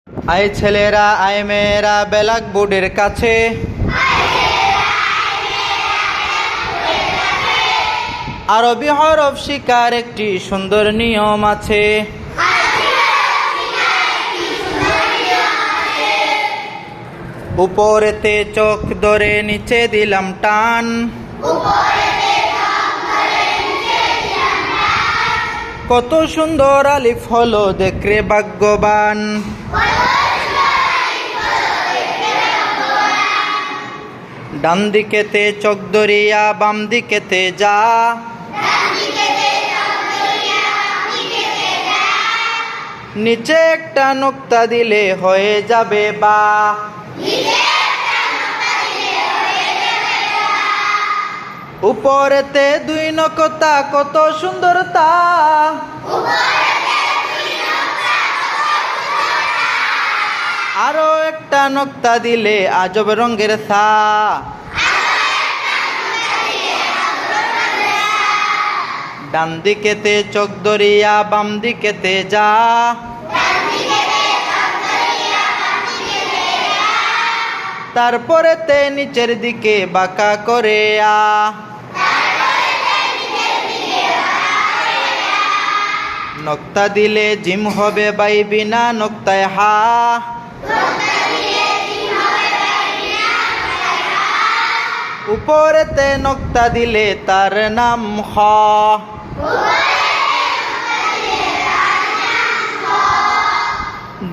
আয় ছেলেরা আয় মেয়েরা ব্ল্যাক বোর্ডের কাছে, আরবি হরফ শিকার একটি সুন্দর নিয়ম আছে। উপরেতে চোখ ধরে নিচে দিলাম টান, কত সুন্দর আলিফ হলো দেখরে ভাগ্যবান। ডান দিকেতে চোখ ধরিয়া বাম দিকেতে যা, নিচে একটা নুক্তা দিলে হয়ে যাবে বা। উপরেতে দুই নকতা কত সুন্দরতা, আরো একটা নকতা দিলে আজব রঙের সা। ডান দিকেতে চোখ ধরিয়া বাম দিকেতে যা, তারপরেতে নিচের দিকে বাঁকা করে আ। নক্তা দিলে জিম হবে বাই বিনা নক্তায় হা। উপরেতে নক্তা দিলে তার নাম খ।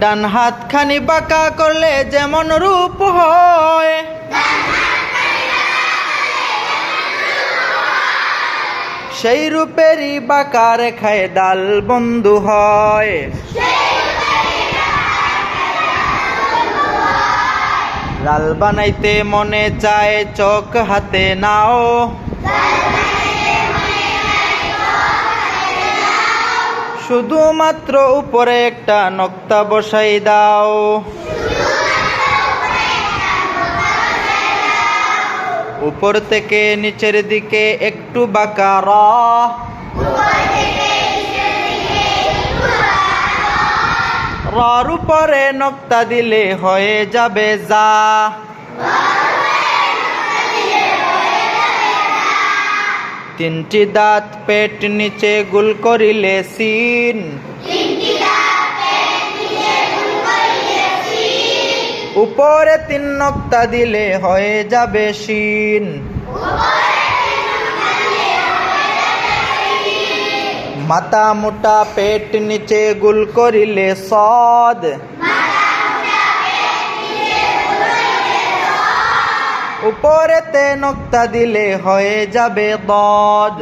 ডান হাত খানি বাঁকা করলে যেমন রূপ হয়, সেই রূপেরই বাঁকা রেখায় ডাল বন্ধু হয়। লাল বানাইতে মনে চায় চোখ হাতে নাও, শুধুমাত্র উপরে একটা নক্তা বসাই দাও। উপর থেকে নিচের দিকে একটু বাঁকা র, রর উপরে নক্তা দিলে হয়ে যাবে যা। তিনটি দাঁত পেট নিচে গুল করিলে সিন, উপরে তিন নক্তা দিলে হয়ে যাবে শিন। মাথা মোটা পেট নিচে গুল করিলে সদ, উপরেতে নক্তা দিলে হয়ে যাবে দদ।